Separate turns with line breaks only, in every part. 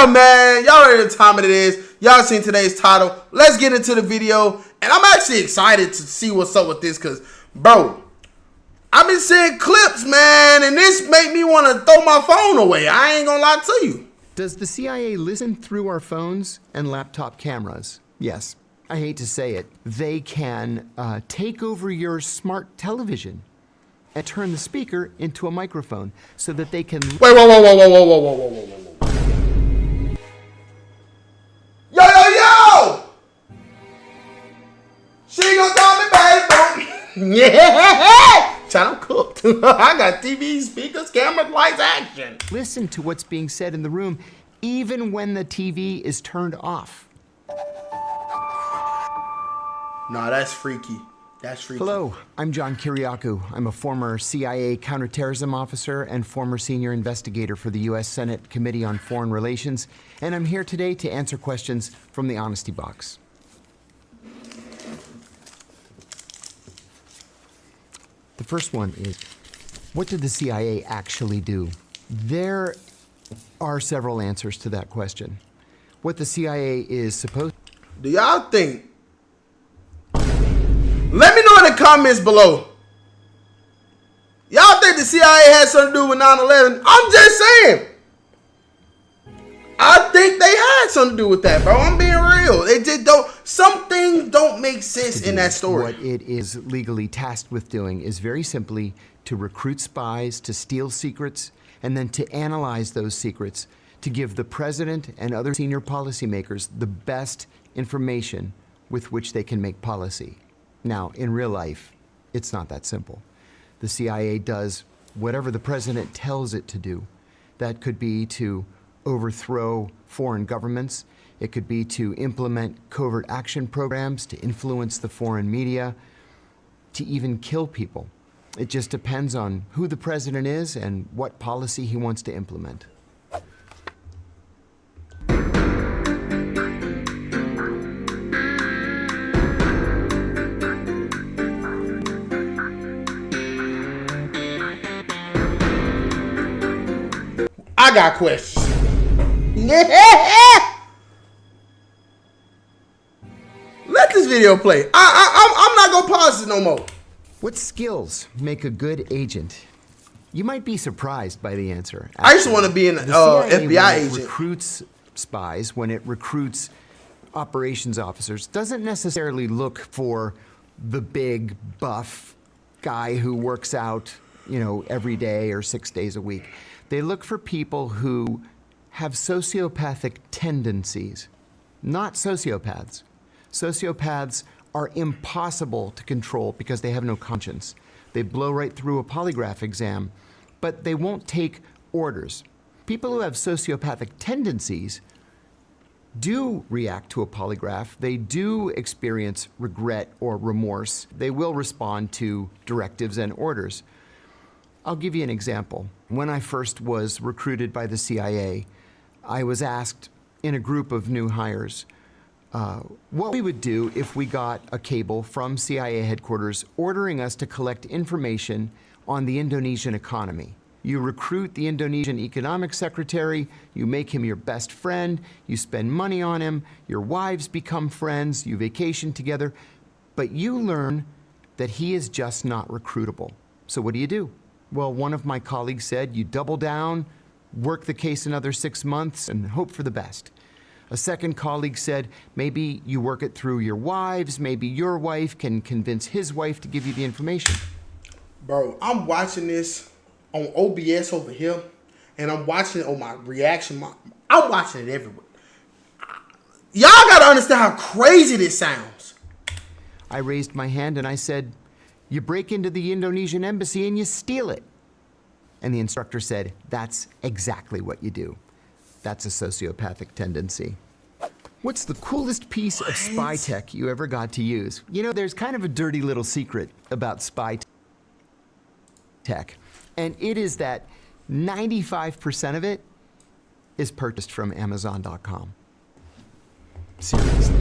Yeah, man. Y'all already know the time it is. Y'all seen today's title. Let's get into the video. And I'm actually excited to see what's up with this because, bro, I've been seeing clips, man, and this made me want to throw my phone away. I ain't gonna lie to you.
Does the CIA listen through our phones and laptop cameras? Yes. I hate to say it. They can take over your smart television and turn the speaker into a microphone so that they can...
Wait, whoa. Yo! She gonna call me baby. Yeah! Child, I'm cooked. I got TV, speakers, cameras, lights, action.
Listen to what's being said in the room, even when the TV is turned off.
Nah, that's freaky. That's freaky.
Hello, I'm John Kiriakou. I'm a former CIA counterterrorism officer and former senior investigator for the U.S. Senate Committee on Foreign Relations, and I'm here today to answer questions from the Honesty Box. The first one is, what did the CIA actually do? There are several answers to that question. What the CIA is supposed to do.
Do y'all think? Let me know in the comments below. Y'all think the CIA had something to do with 9/11? I'm just saying. I think they had something to do with that, bro. I'm being real. It just don't. Some things don't make sense in that story.
What it is legally tasked with doing is very simply to recruit spies, to steal secrets, and then to analyze those secrets to give the president and other senior policymakers the best information with which they can make policy. Now, in real life, it's not that simple. The CIA does whatever the president tells it to do. That could be to overthrow foreign governments. It could be to implement covert action programs, to influence the foreign media, to even kill people. It just depends on who the president is and what policy he wants to implement.
I got questions. Let this video play. I'm not gonna pause it no more.
What skills make a good agent? You might be surprised by the answer. Actually,
I just want to be an FBI agent.
When it recruits spies, when it recruits operations officers, doesn't necessarily look for the big buff guy who works out, every day or 6 days a week. They look for people who have sociopathic tendencies, not sociopaths. Sociopaths are impossible to control because they have no conscience. They blow right through a polygraph exam, but they won't take orders. People who have sociopathic tendencies do react to a polygraph. They do experience regret or remorse. They will respond to directives and orders. I'll give you an example. When I first was recruited by the CIA, I was asked in a group of new hires what we would do if we got a cable from CIA headquarters ordering us to collect information on the Indonesian economy. You recruit the Indonesian economic secretary, you make him your best friend, you spend money on him, your wives become friends, you vacation together, but you learn that he is just not recruitable. So what do? Well, one of my colleagues said, you double down, work the case another 6 months, and hope for the best. A second colleague said, maybe you work it through your wives, maybe your wife can convince his wife to give you the information.
Bro, I'm watching this on OBS over here, and I'm watching it on my reaction. I'm watching it everywhere. Y'all gotta understand how crazy this sounds.
I raised my hand and I said, you break into the Indonesian embassy and you steal it. And the instructor said, that's exactly what you do. That's a sociopathic tendency. What's the coolest piece of spy tech you ever got to use? There's kind of a dirty little secret about spy tech. And it is that 95% of it is purchased from Amazon.com. Seriously.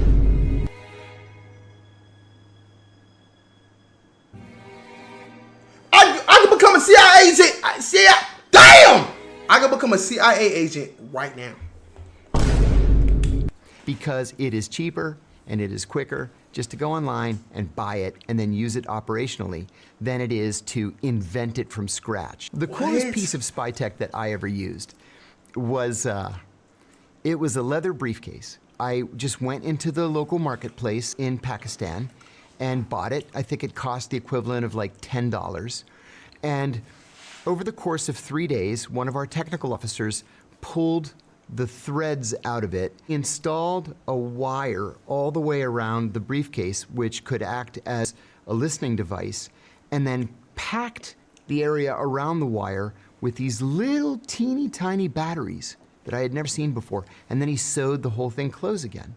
I can become a CIA agent. Damn! I can become a CIA agent right now.
because it is cheaper and it is quicker just to go online and buy it and then use it operationally than it is to invent it from scratch. The coolest piece of spy tech that I ever used was, it was a leather briefcase. I just went into the local marketplace in Pakistan and bought it. I think it cost the equivalent of like $10. And over the course of 3 days, one of our technical officers pulled the threads out of it, installed a wire all the way around the briefcase, which could act as a listening device, and then packed the area around the wire with these little teeny tiny batteries that I had never seen before. And then he sewed the whole thing closed again.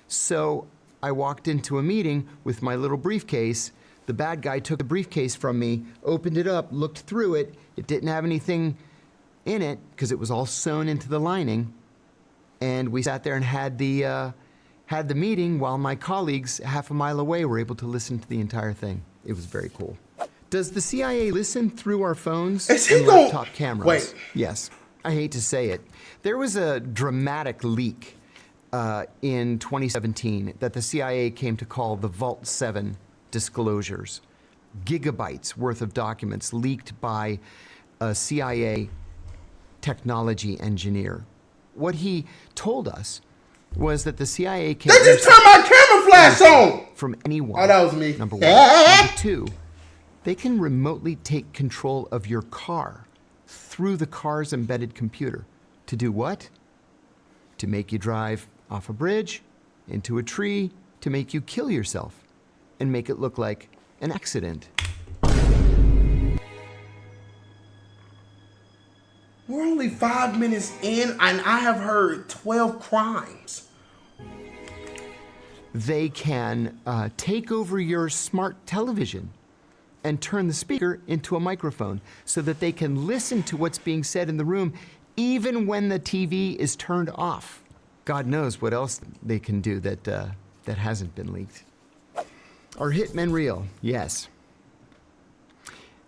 So I walked into a meeting with my little briefcase. The bad guy took the briefcase from me, opened it up, looked through it. It didn't have anything in it because it was all sewn into the lining. And we sat there and had the meeting while my colleagues half a mile away were able to listen to the entire thing. It was very cool. Does the CIA listen through our phones and laptop cameras?
Wait.
Yes. I hate to say it. There was a dramatic leak in 2017 that the CIA came to call the Vault 7 disclosures. Gigabytes worth of documents leaked by a CIA technology engineer. What he told us was that the CIA can—
They just turned my camera flash on!
From anyone.
Oh, that was me.
Number one. Number two, they can remotely take control of your car through the car's embedded computer. To do what? To make you drive off a bridge, into a tree, to make you kill yourself, and make it look like an accident.
We're only 5 minutes in, and I have heard 12 crimes.
They can take over your smart television and turn the speaker into a microphone so that they can listen to what's being said in the room even when the TV is turned off. God knows what else they can do that hasn't been leaked. Are hitmen real? Yes.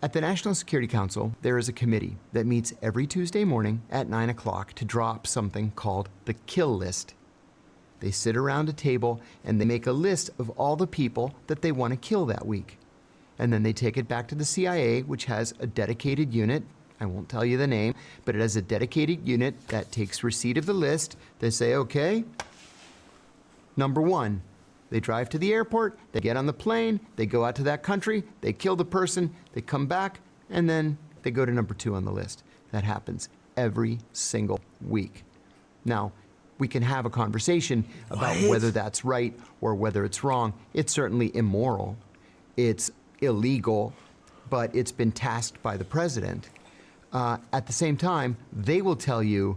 At the National Security Council, there is a committee that meets every Tuesday morning at 9 o'clock to draw up something called the kill list. They sit around a table and they make a list of all the people that they want to kill that week. And then they take it back to the CIA, which has a dedicated unit. I won't tell you the name, but it has a dedicated unit that takes receipt of the list. They say, okay, number one. They drive to the airport, they get on the plane, they go out to that country, they kill the person, they come back, and then they go to number 2 on the list. That happens every single week. Now, we can have a conversation about whether that's right or whether it's wrong. It's certainly immoral. It's illegal, but it's been tasked by the president. At the same time, they will tell you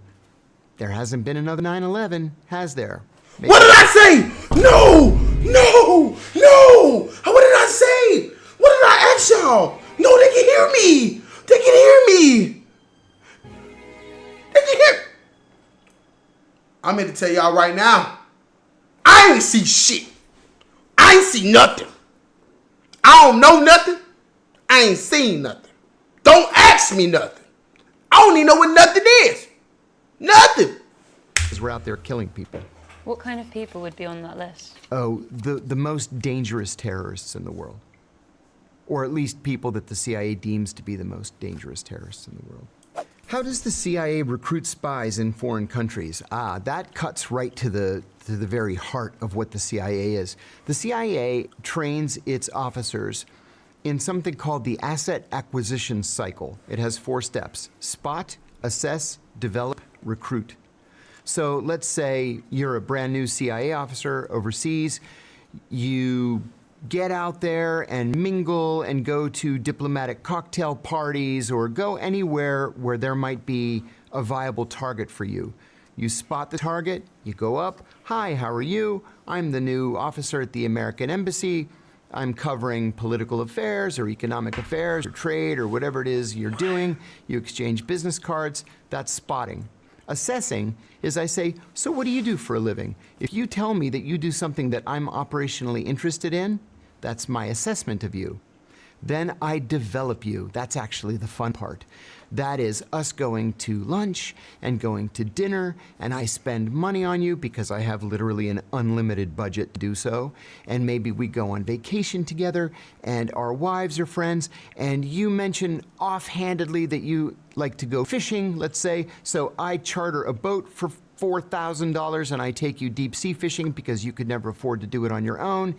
there hasn't been another 9/11, has there? Maybe.
What did I say? No! No! No! What did I say? What did I ask y'all? No, they can hear me! They can hear me! They can hear— I'm here to tell y'all right now, I ain't see shit. I ain't see nothing. I don't know nothing. I ain't seen nothing. Don't ask me nothing. I don't even know what nothing is. Nothing.
Because we're out there killing people.
What kind of people would be on that list?
Oh, the most dangerous terrorists in the world. Or at least people that the CIA deems to be the most dangerous terrorists in the world. How does the CIA recruit spies in foreign countries? That cuts right to the very heart of what the CIA is. The CIA trains its officers in something called the asset acquisition cycle. It has 4 steps: spot, assess, develop, recruit. So let's say you're a brand new CIA officer overseas. You get out there and mingle and go to diplomatic cocktail parties or go anywhere where there might be a viable target for you. You spot the target, you go up, hi, how are you? I'm the new officer at the American Embassy. I'm covering political affairs or economic affairs or trade or whatever it is you're doing. You exchange business cards. That's spotting. Assessing is I say, so what do you do for a living? If you tell me that you do something that I'm operationally interested in, that's my assessment of you. Then I develop you. That's actually the fun part. That is us going to lunch and going to dinner, and I spend money on you because I have literally an unlimited budget to do so. And maybe we go on vacation together, and our wives are friends, and you mention offhandedly that you like to go fishing, let's say, so I charter a boat for $4,000 and I take you deep sea fishing because you could never afford to do it on your own.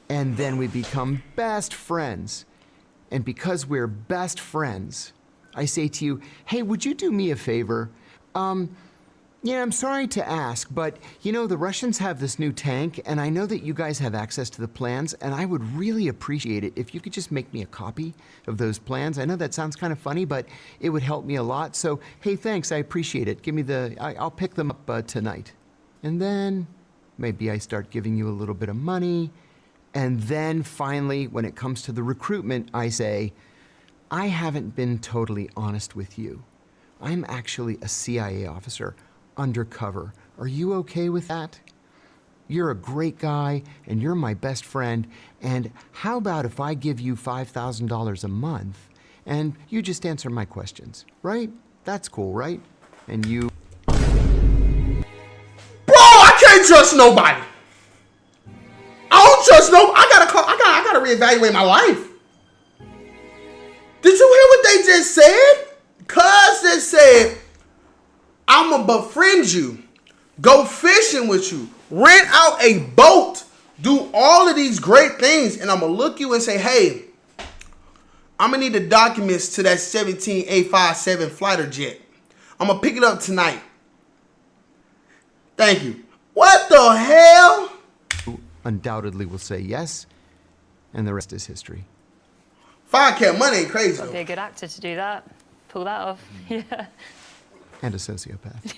And then we become best friends. And because we're best friends, I say to you, hey, would you do me a favor? Yeah, I'm sorry to ask, but you know, the Russians have this new tank, and I know that you guys have access to the plans, and I would really appreciate it if you could just make me a copy of those plans. I know that sounds kind of funny, but it would help me a lot. So, hey, thanks, I appreciate it. I'll pick them up tonight. And then maybe I start giving you a little bit of money. And then finally, when it comes to the recruitment, I say, I haven't been totally honest with you. I'm actually a CIA officer, undercover. Are you okay with that? You're a great guy, and you're my best friend, and how about if I give you $5,000 a month, and you just answer my questions, right? That's cool, right? And you...
Bro, I can't trust nobody. I don't trust no. I gotta reevaluate my life. Did you hear what they just said? Cuz just said, I'ma befriend you, go fishing with you, rent out a boat, do all of these great things, and I'ma look you and say, hey, I'ma need the documents to that 17857 fighter jet. I'ma pick it up tonight. Thank you. What the hell?
undoubtedly will say yes, and the rest is history.
5K money ain't crazy.
Gotta be a good actor to do that. Pull that off. Yeah.
And a sociopath.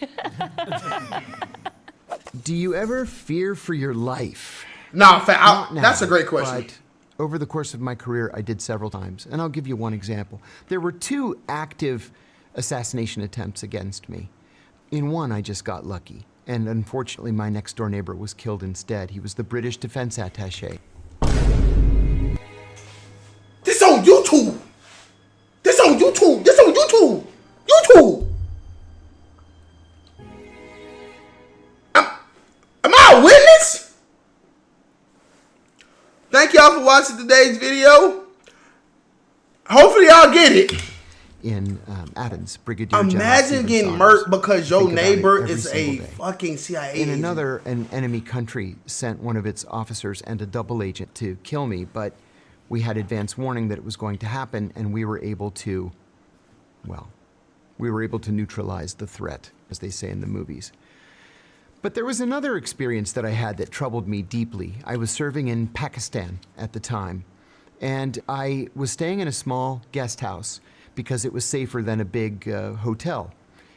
Do you ever fear for your life?
Nah,
Not now,
that's a great question.
But over the course of my career, I did several times, and I'll give you one example. There were 2 active assassination attempts against me. In one, I just got lucky, and unfortunately, my next-door neighbor was killed instead. He was the British defense attaché.
This on YouTube. This on YouTube. This on YouTube. YouTube. Am I a witness? Thank y'all for watching today's video. Hopefully y'all get it.
In Athens, Brigadier General
Imagine
Stephen
getting
Saunders.
murked because your
Think about it
neighbor
every
is a
single day.
fucking CIA
In
agent.
another, an enemy country sent one of its officers and a double agent to kill me, but we had advance warning that it was going to happen, and we were able to, well, we were able to neutralize the threat, as they say in the movies. But there was another experience that I had that troubled me deeply. I was serving in Pakistan at the time, and I was staying in a small guest house because it was safer than a big hotel.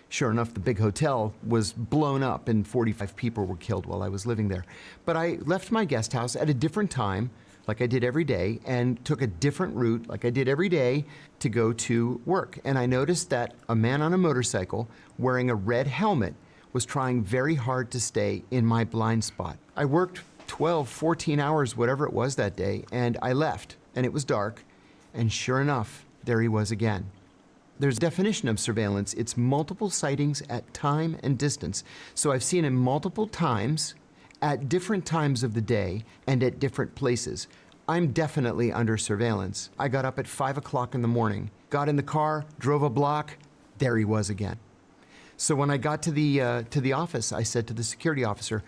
Sure enough, the big hotel was blown up and 45 people were killed while I was living there. But I left my guest house at a different time, like I did every day, and took a different route, like I did every day, to go to work. And I noticed that a man on a motorcycle wearing a red helmet was trying very hard to stay in my blind spot. I worked 12, 14 hours, whatever it was that day, and I left, and it was dark, and sure enough, there he was again. There's a definition of surveillance. It's multiple sightings at time and distance. So I've seen him multiple times, at different times of the day, and at different places. I'm definitely under surveillance. I got up at 5 o'clock in the morning, got in the car, drove a block, there he was again. So when I got to the office, I said to the security officer,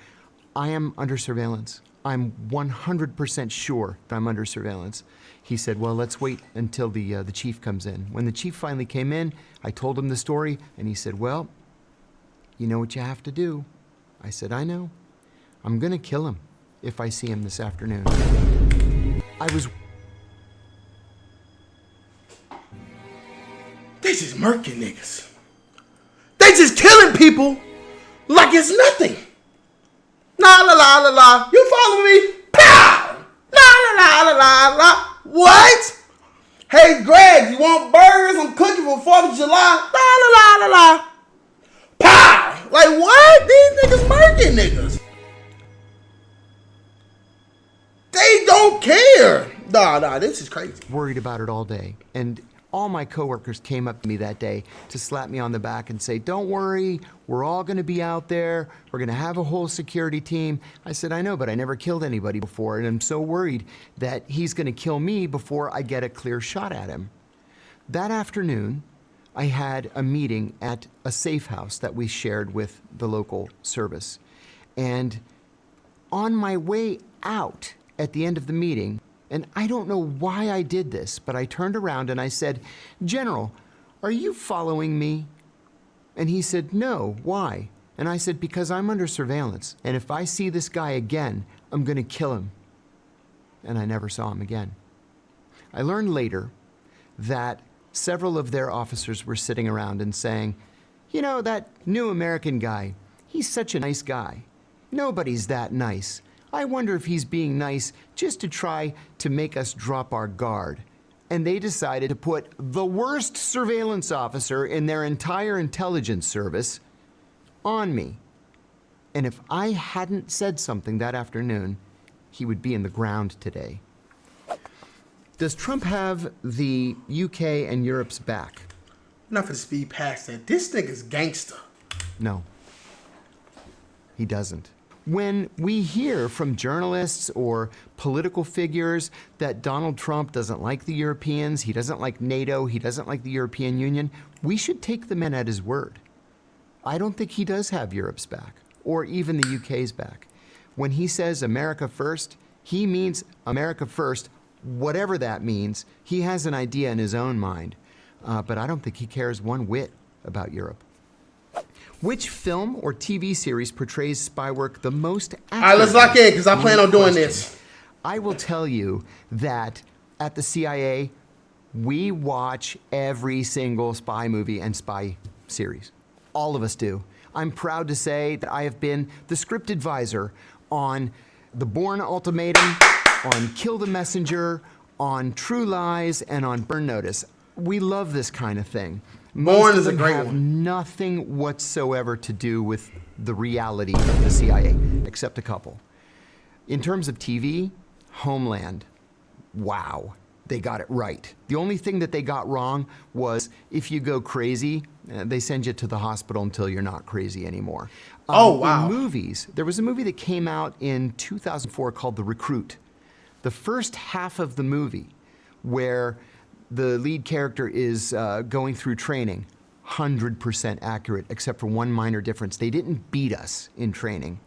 I am under surveillance. I'm 100% sure that I'm under surveillance. He said, well, let's wait until the chief comes in. When the chief finally came in, I told him the story, and he said, well, you know what you have to do. I said, I know. I'm gonna kill him if I see him this afternoon.
They just murking niggas. They just killing people like it's nothing. La la la la la. You follow me? Pow! La la la la la la. What? Hey Greg, you want burgers? I'm cooking for 4th of July. La la la la la. Pow! Like what? These niggas murking niggas. They don't care. Nah, this is crazy.
Worried about it all day. And all my coworkers came up to me that day to slap me on the back and say, don't worry, we're all gonna be out there. We're gonna have a whole security team. I said, I know, but I never killed anybody before, and I'm so worried that he's gonna kill me before I get a clear shot at him. That afternoon, I had a meeting at a safe house that we shared with the local service. And on my way out at the end of the meeting, and I don't know why I did this, but I turned around and I said, General, are you following me? And he said, no, why? And I said, because I'm under surveillance, and if I see this guy again, I'm gonna kill him. And I never saw him again. I learned later that several of their officers were sitting around and saying, you know, that new American guy, he's such a nice guy. Nobody's that nice. I wonder if he's being nice just to try to make us drop our guard. And they decided to put the worst surveillance officer in their entire intelligence service on me. And if I hadn't said something that afternoon, he would be in the ground today. Does Trump have the UK and Europe's back?
Enough of the speed past that. This nigga's gangster.
No, he doesn't. When we hear from journalists or political figures that Donald Trump doesn't like the Europeans, he doesn't like NATO, he doesn't like the European Union, we should take the man at his word. I don't think he does have Europe's back, or even the UK's back. When he says America first, he means America first, whatever that means. He has an idea in his own mind, but I don't think he cares one whit about Europe. Which film or TV series portrays spy work the most accurately?
All right, let's lock in because I plan on doing this.
I will tell you that at the CIA, we watch every single spy movie and spy series. All of us do. I'm proud to say that I have been the script advisor on The Bourne Ultimatum, on Kill the Messenger, on True Lies, and on Burn Notice. We love this kind of thing.
Bourne is a great
have
one.
Nothing whatsoever to do with the reality of the CIA, except a couple. In terms of TV, Homeland, wow, they got it right. The only thing that they got wrong was if you go crazy, they send you to the hospital until you're not crazy anymore.
Oh, wow.
In movies, there was a movie that came out in 2004 called The Recruit. The first half of the movie, where the lead character is going through training, 100% accurate, except for one minor difference. They didn't beat us in training.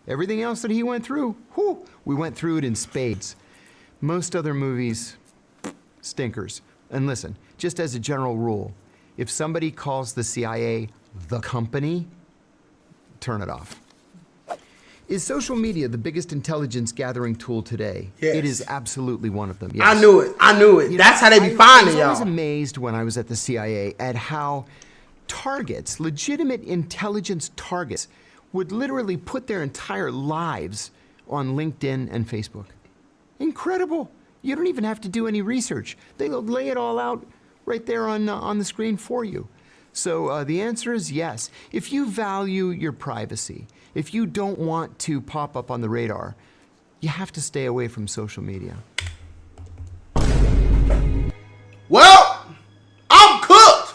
Everything else that he went through, whew, we went through it in spades. Most other movies, stinkers. And listen, just as a general rule, if somebody calls the CIA the company, turn it off. Is social media the biggest intelligence gathering tool today?
Yes.
It is absolutely one of them, yes.
I knew it.
You
That's
know,
how they be
I
finding
was always
y'all.
amazed when I was at the CIA at how targets, legitimate intelligence targets, would literally put their entire lives on LinkedIn and Facebook. Incredible. You don't even have to do any research. They'll lay it all out right there on the screen for you. So the answer is yes. If you value your privacy, if you don't want to pop up on the radar, you have to stay away from social media.
Well, I'm cooked.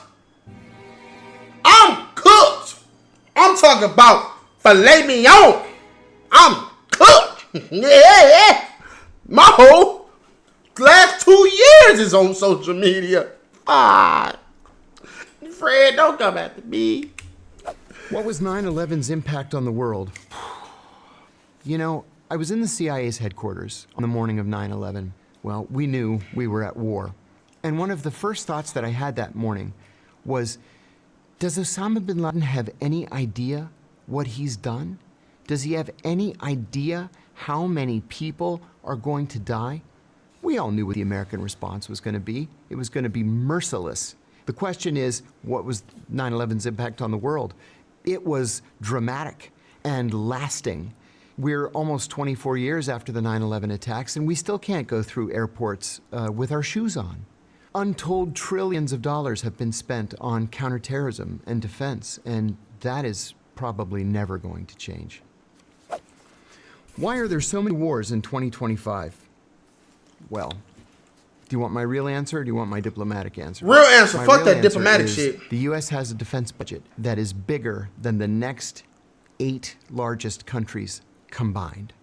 I'm talking about filet mignon. I'm cooked. Yeah. My whole last 2 years is on social media. Fred, don't come after me.
What was 9/11's impact on the world? You know, I was in the CIA's headquarters on the morning of 9/11. Well, we knew we were at war. And one of the first thoughts that I had that morning was, does Osama bin Laden have any idea what he's done? Does he have any idea how many people are going to die? We all knew what the American response was going to be. It was going to be merciless. The question is, what was 9/11's impact on the world? It was dramatic and lasting. We're almost 24 years after the 9/11 attacks, and we still can't go through airports with our shoes on. Untold trillions of dollars have been spent on counterterrorism and defense, and that is probably never going to change. Why are there so many wars in 2025? Well, do you want my real answer or do you want my diplomatic answer?
Real answer.
My
Fuck
real
that
answer
diplomatic
is
shit.
The U.S. has a defense budget that is bigger than the next 8 largest countries combined.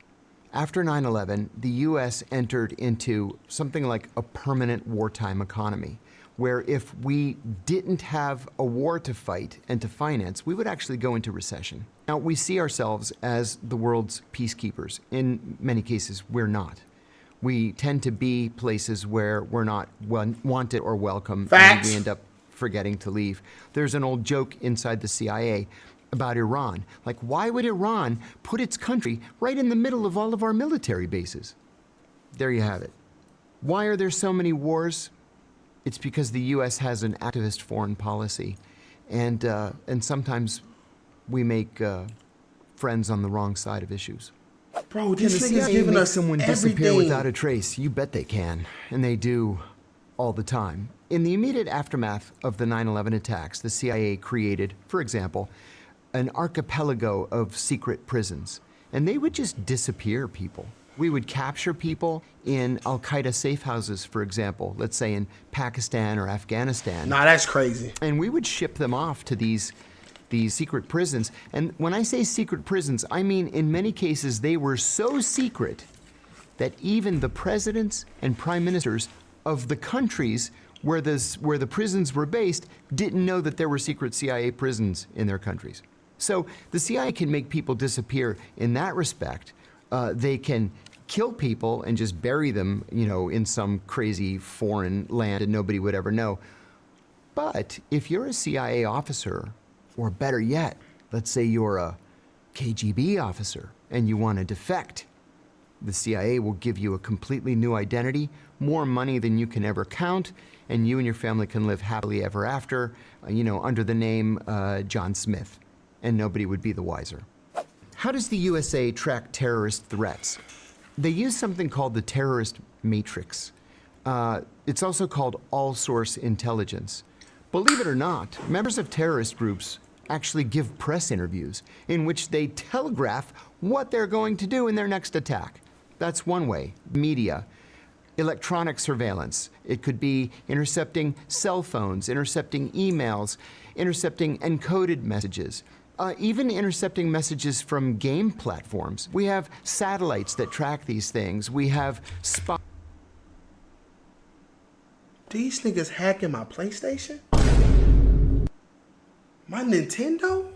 After 9/11, the U.S. entered into something like a permanent wartime economy, where if we didn't have a war to fight and to finance, we would actually go into recession. Now, we see ourselves as the world's peacekeepers. In many cases, we're not. We tend to be places where we're not wanted or welcome.
Facts.
And we end up forgetting to leave. There's an old joke inside the CIA about Iran. Like, why would Iran put its country right in the middle of all of our military bases? There you have it. Why are there so many wars? It's because the U.S. has an activist foreign policy, and sometimes we make friends on the wrong side of issues.
Bro,
Can the
this nigga's
CIA
giving
make
us
someone disappear
everything.
without a trace? You bet they can, and they do all the time. In the immediate aftermath of the 9/11 attacks, the CIA created, for example, an archipelago of secret prisons, and they would just disappear people. We would capture people in Al-Qaeda safe houses, for example, let's say in Pakistan or Afghanistan.
Nah, that's crazy.
And we would ship them off to these secret prisons. And when I say secret prisons, I mean in many cases they were so secret that even the presidents and prime ministers of the countries where the prisons were based didn't know that there were secret CIA prisons in their countries. So the CIA can make people disappear in that respect. They can kill people and just bury them, in some crazy foreign land and nobody would ever know. But if you're a CIA officer, or better yet, let's say you're a KGB officer and you want to defect, the CIA will give you a completely new identity, more money than you can ever count, and you and your family can live happily ever after, under the name John Smith, and nobody would be the wiser. How does the USA track terrorist threats? They use something called the terrorist matrix. It's also called all-source intelligence. Believe it or not, members of terrorist groups actually give press interviews in which they telegraph what they're going to do in their next attack. That's one way. Media, electronic surveillance. It could be intercepting cell phones, intercepting emails, intercepting encoded messages, even intercepting messages from game platforms. We have satellites that track these things. We have
These niggas hacking my PlayStation? My Nintendo?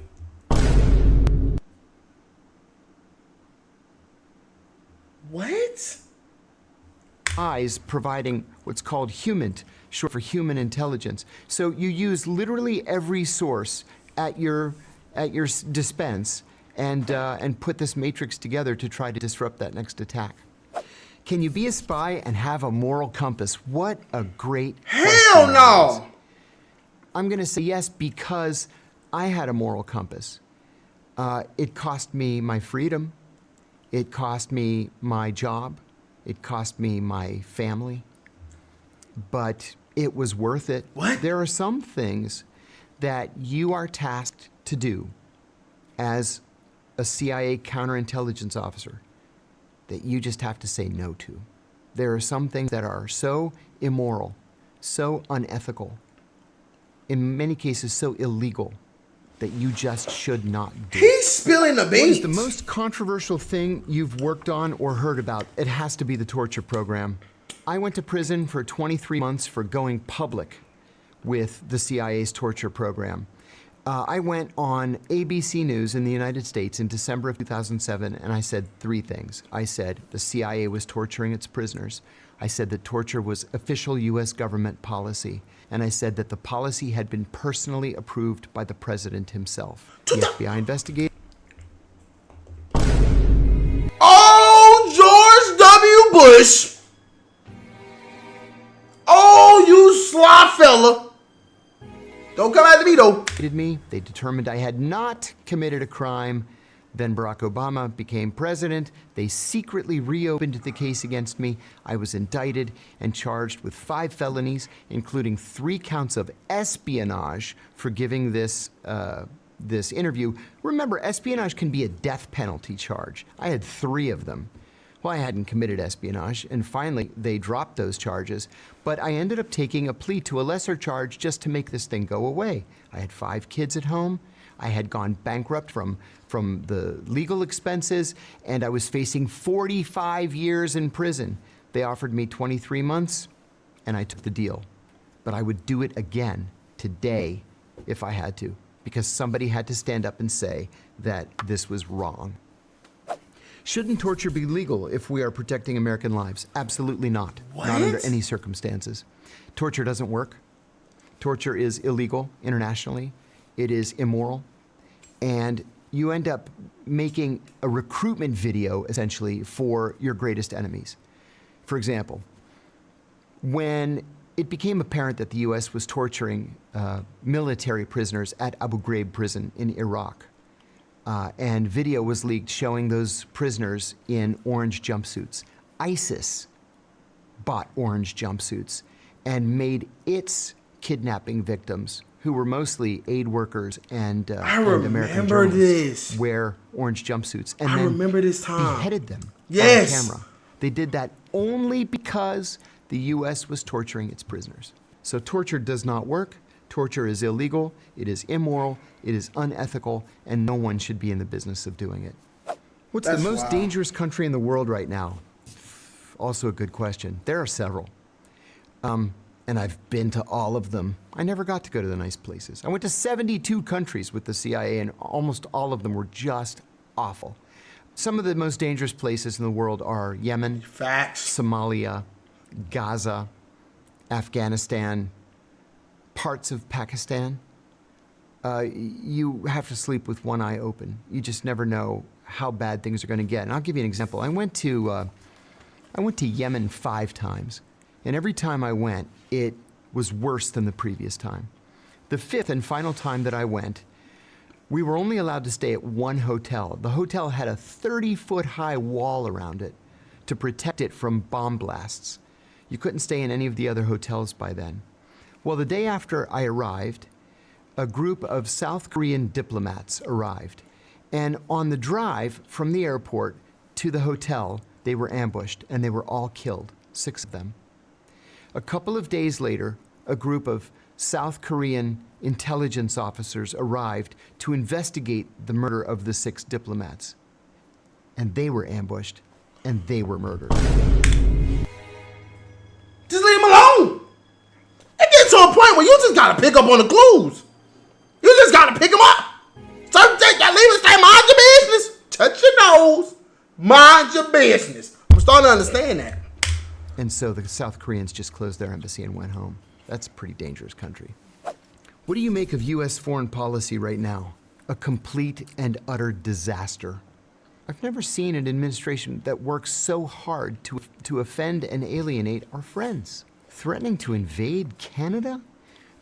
What?
spies providing what's called HUMINT, short for human intelligence. So you use literally every source at your dispense and put this matrix together to try to disrupt that next attack. Can you be a spy and have a moral compass? What a great
Hell
question that is.
no!
I'm going to say yes because I had a moral compass. It cost me my freedom. It cost me my job. It cost me my family. But it was worth it.
What?
There are some things that you are tasked to do as a CIA counterintelligence officer that you just have to say no to. There are some things that are so immoral, so unethical, in many cases so illegal, that you just should not do.
He's spilling the
What
beans.
is the most controversial thing you've worked on or heard about? It has to be the torture program. I went to prison for 23 months for going public with the CIA's torture program. I went on ABC News in the United States in December of 2007, and I said three things. I said the CIA was torturing its prisoners. I said that torture was official U.S. government policy. And I said that the policy had been personally approved by the president himself. The FBI investigated.
Oh, George W. Bush. Oh, you sly fella. Don't come after me, though.
Me. They determined I had not committed a crime. Then Barack Obama became president. They secretly reopened the case against me. I was indicted and charged with 5 felonies, including 3 counts of espionage for giving this interview. Remember, espionage can be a death penalty charge. I had 3 of them. Well, I hadn't committed espionage, and finally they dropped those charges, but I ended up taking a plea to a lesser charge just to make this thing go away. I had 5 kids at home. I had gone bankrupt from the legal expenses, and I was facing 45 years in prison. They offered me 23 months, and I took the deal. But I would do it again today if I had to, because somebody had to stand up and say that this was wrong. Shouldn't torture be legal if we are protecting American lives? Absolutely not.
What?
Not under any circumstances. Torture doesn't work. Torture is illegal internationally. It is immoral. And you end up making a recruitment video, essentially, for your greatest enemies. For example, when it became apparent that the U.S. was torturing military prisoners at Abu Ghraib prison in Iraq, and video was leaked showing those prisoners in orange jumpsuits. ISIS bought orange jumpsuits and made its kidnapping victims, who were mostly aid workers and American journalists, wear orange jumpsuits. And
I remember this time.
Beheaded them
Yes.
on camera. They did that only because the U.S. was torturing its prisoners. So torture does not work. Torture is illegal, it is immoral, it is unethical, and no one should be in the business of doing it. What's
That's
the most
wild.
dangerous country in the world right now? Also a good question. There are several. And I've been to all of them. I never got to go to the nice places. I went to 72 countries with the CIA, and almost all of them were just awful. Some of the most dangerous places in the world are Yemen,
Facts.
Somalia, Gaza, Afghanistan, parts of Pakistan. You have to sleep with one eye open. You just never know how bad things are going to get. And I'll give you an example. I went to Yemen 5 times, and every time I went, it was worse than the previous time. The 5th and final time that I went, we were only allowed to stay at one hotel. The hotel had a 30-foot high wall around it to protect it from bomb blasts. You couldn't stay in any of the other hotels by then. Well, the day after I arrived, a group of South Korean diplomats arrived. And on the drive from the airport to the hotel, they were ambushed, and they were all killed, 6 of them. A couple of days later, a group of South Korean intelligence officers arrived to investigate the murder of the 6 diplomats. And they were ambushed, and they were murdered.
Just leave him alone. It gets to a point where you just gotta pick up on the clues. You just gotta pick them up. Certain things you leave it, say mind your business. Touch your nose. Mind your business. I'm starting to understand that.
And so the South Koreans just closed their embassy and went home. That's a pretty dangerous country. What do you make of U.S. foreign policy right now? A complete and utter disaster. I've never seen an administration that works so hard to offend and alienate our friends. Threatening to invade Canada?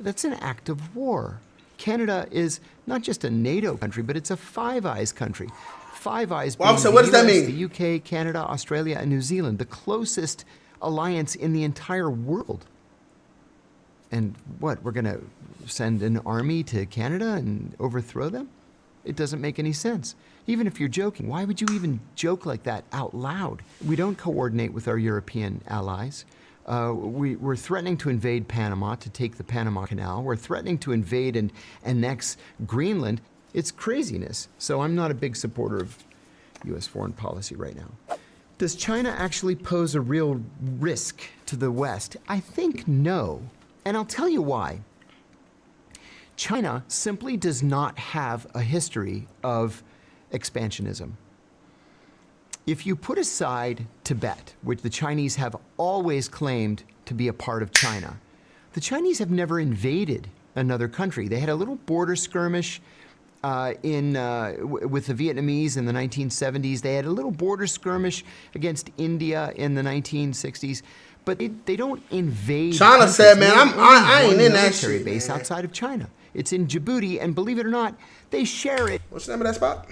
That's an act of war. Canada is not just a NATO country, but it's a Five Eyes country. Five Eyes being
Well, so what does that mean?
The UK, Canada, Australia, and New Zealand, the closest alliance in the entire world. And what, we're gonna send an army to Canada and overthrow them? It doesn't make any sense. Even if you're joking, why would you even joke like that out loud? We don't coordinate with our European allies. We're threatening to invade Panama, to take the Panama Canal. We're threatening to invade and annex Greenland. It's craziness. So I'm not a big supporter of U.S. foreign policy right now. Does China actually pose a real risk to the West? I think no. And I'll tell you why. China simply does not have a history of expansionism. If you put aside Tibet, which the Chinese have always claimed to be a part of China, the Chinese have never invaded another country. They had a little border skirmish with the Vietnamese in the 1970s. They had a little border skirmish against India in the 1960s. But they don't invade.
China
countries.
said, man,
They have
I ain't
only
in
one
that
military
shit,
base
man.
outside of China. It's in Djibouti, and believe it or not, they share it.
What's the name of that spot?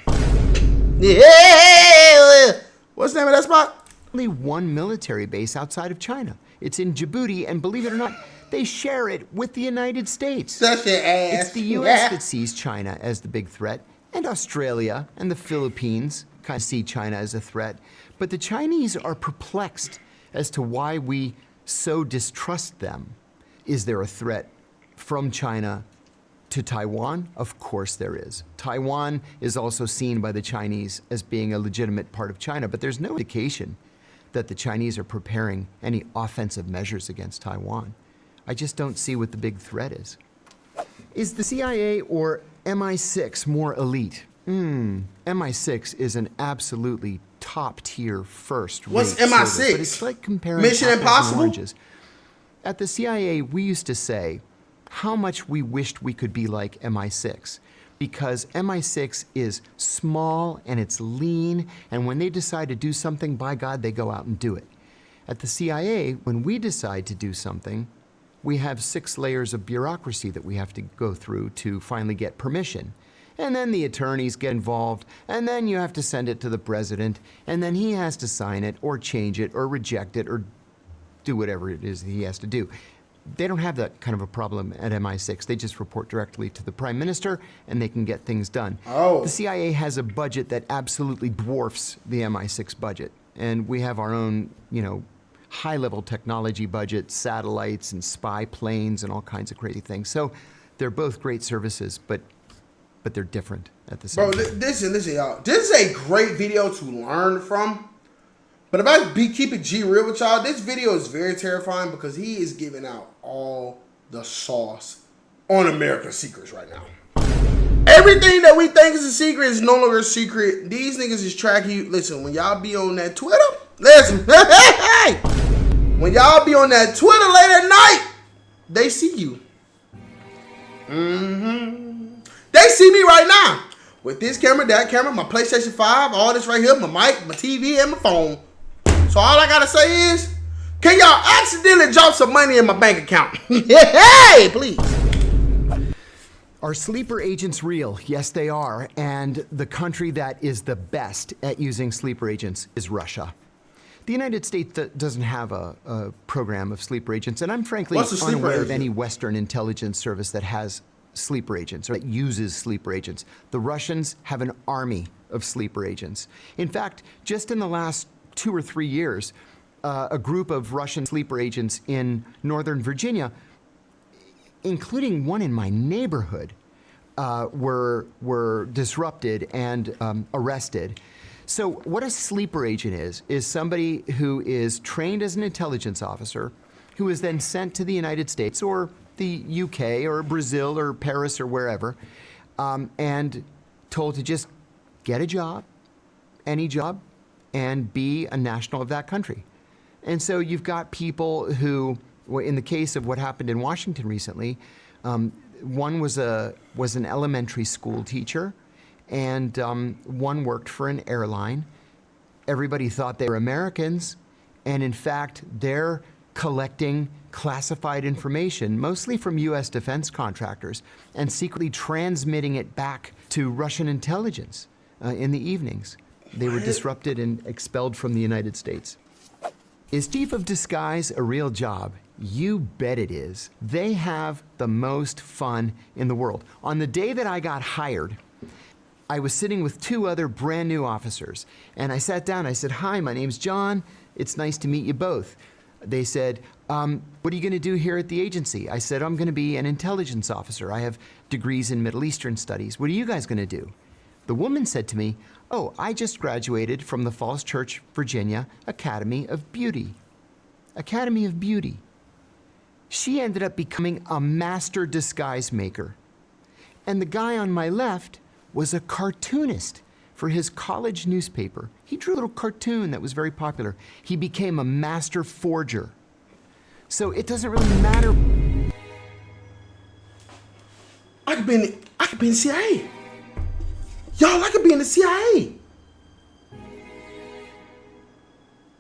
Yeah. What's the name of that spot?
Only one military base outside of China. It's in Djibouti, and believe it or not, they share it with the United States.
Such an ass.
It's the U.S. that sees China as the big threat, and Australia and the Philippines kind of see China as a threat. But the Chinese are perplexed as to why we so distrust them. Is there a threat from China to Taiwan? Of course there is. Taiwan is also seen by the Chinese as being a legitimate part of China, but there's no indication that the Chinese are preparing any offensive measures against Taiwan. I just don't see what the big threat is. Is the CIA or MI6 more elite? MI6 is an absolutely top-tier first-rate
What's
service,
MI6?
but it's like comparing
Mission
apples and
Impossible?
oranges. At the CIA, we used to say how much we wished we could be like MI6, because MI6 is small and it's lean, and when they decide to do something, by God, they go out and do it. At the CIA, when we decide to do something, we have 6 layers of bureaucracy that we have to go through to finally get permission. And then the attorneys get involved, and then you have to send it to the president, and then he has to sign it, or change it, or reject it, or do whatever it is that he has to do. They don't have that kind of a problem at MI6. They just report directly to the prime minister, and they can get things done.
Oh.
The CIA has a budget that absolutely dwarfs the MI6 budget, and we have our own, high-level technology budget, satellites and spy planes and all kinds of crazy things. So they're both great services, but they're different at the same time.
Listen, y'all. This is a great video to learn from. But if I keep it G real with y'all, this video is very terrifying because he is giving out all the sauce on America's secrets right now. Everything that we think is a secret is no longer a secret. These niggas is tracking you. Listen, when y'all be on that Twitter, when y'all be on that Twitter late at night, they see you. They see me right now with this camera, that camera, my PlayStation 5, all this right here, my mic, my TV, and my phone. So all I gotta say is, can y'all accidentally drop some money in my bank account? Hey, please.
Are sleeper agents real? Yes, they are. And the country that is the best at using sleeper agents is Russia. The United States doesn't have a program of sleeper agents, and I'm frankly unaware of any Western intelligence service that has sleeper agents or that uses sleeper agents. The Russians have an army of sleeper agents. In fact, just in the last 2 or 3 years, a group of Russian sleeper agents in Northern Virginia, including one in my neighborhood, were disrupted and arrested. So what a sleeper agent is somebody who is trained as an intelligence officer, who is then sent to the United States or the UK or Brazil or Paris or wherever, and told to just get a job, any job, and be a national of that country. And so you've got people who, in the case of what happened in Washington recently, one was an elementary school teacher, and one worked for an airline. Everybody thought they were Americans, and in fact, they're collecting classified information, mostly from U.S. defense contractors, and secretly transmitting it back to Russian intelligence in the evenings. They were disrupted and expelled from the United States. Is chief of disguise a real job? You bet it is. They have the most fun in the world. On the day that I got hired, I was sitting with 2 other brand new officers, and I sat down. I said, "Hi, my name's John. It's nice to meet you both." They said, "What are you going to do here at the agency?" I said, "I'm going to be an intelligence officer. I have degrees in Middle Eastern studies. What are you guys going to do?" The woman said to me, "Oh, I just graduated from the Falls Church, Virginia Academy of Beauty." Academy of Beauty. She ended up becoming a master disguise maker. And the guy on my left was a cartoonist for his college newspaper. He drew a little cartoon that was very popular. He became a master forger. So it doesn't really matter.
I could be in the CIA. Y'all, I could be in the CIA.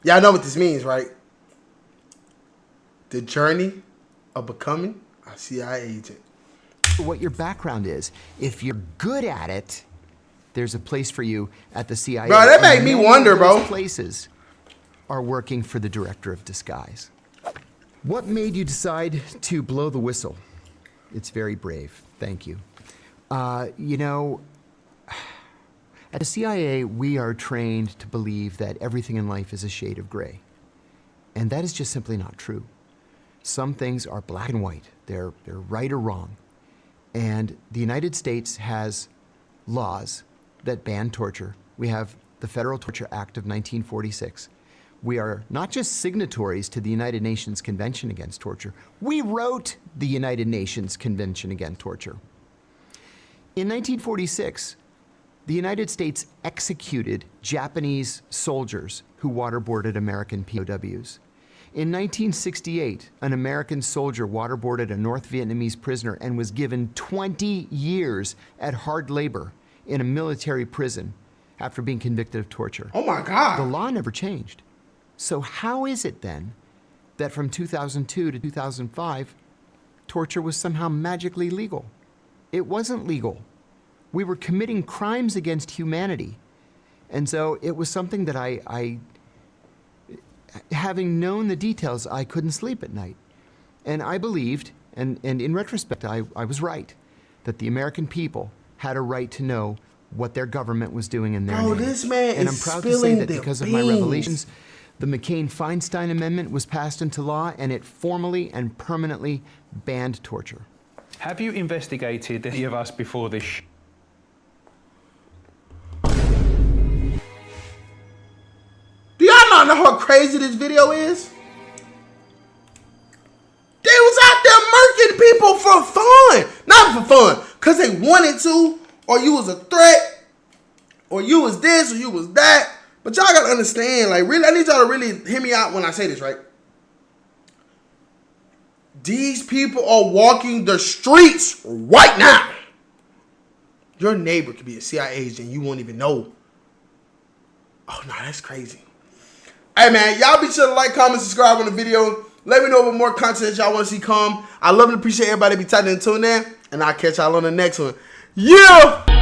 Y'all know what this means, right? The journey of becoming a CIA agent.
What your background is. If you're good at it, there's a place for you at the CIA.
Bro, that made me wonder, bro.
Those places are working for the director of disguise. What made you decide to blow the whistle? It's very brave. Thank you. At the CIA, we are trained to believe that everything in life is a shade of gray. And that is just simply not true. Some things are black and white. They're right or wrong. And the United States has laws that ban torture. We have the Federal Torture Act of 1946. We are not just signatories to the United Nations Convention Against Torture. We wrote the United Nations Convention Against Torture. In 1946, the United States executed Japanese soldiers who waterboarded American POWs. In 1968, an American soldier waterboarded a North Vietnamese prisoner and was given 20 years at hard labor in a military prison after being convicted of torture.
Oh my God.
The law never changed. So how is it then that from 2002 to 2005, torture was somehow magically legal? It wasn't legal. We were committing crimes against humanity. And so it was something that I having known the details, I couldn't sleep at night. And I believed, and in retrospect, I was right, that the American people had a right to know what their government was doing in their name.
This man
and
is
I'm proud to say that
spilling
because
the
of my
beans.
revelations, the McCain-Feinstein Amendment was passed into law, and it formally and permanently banned torture.
Have you investigated any of us before this?
Do y'all not know how crazy this video is? They was out there murking people for fun. Not for fun, because they wanted to, or you was a threat, or you was this, or you was that. But y'all gotta understand, like, really, I need y'all to really hear me out when I say this, right? These people are walking the streets right now. Your neighbor could be a CIA agent, you won't even know. Oh, no, that's crazy. Hey, man, y'all be sure to like, comment, subscribe on the video. Let me know what more content y'all want to see come. I love and appreciate everybody be tapping and tuning in, and I'll catch y'all on the next one. Yeah!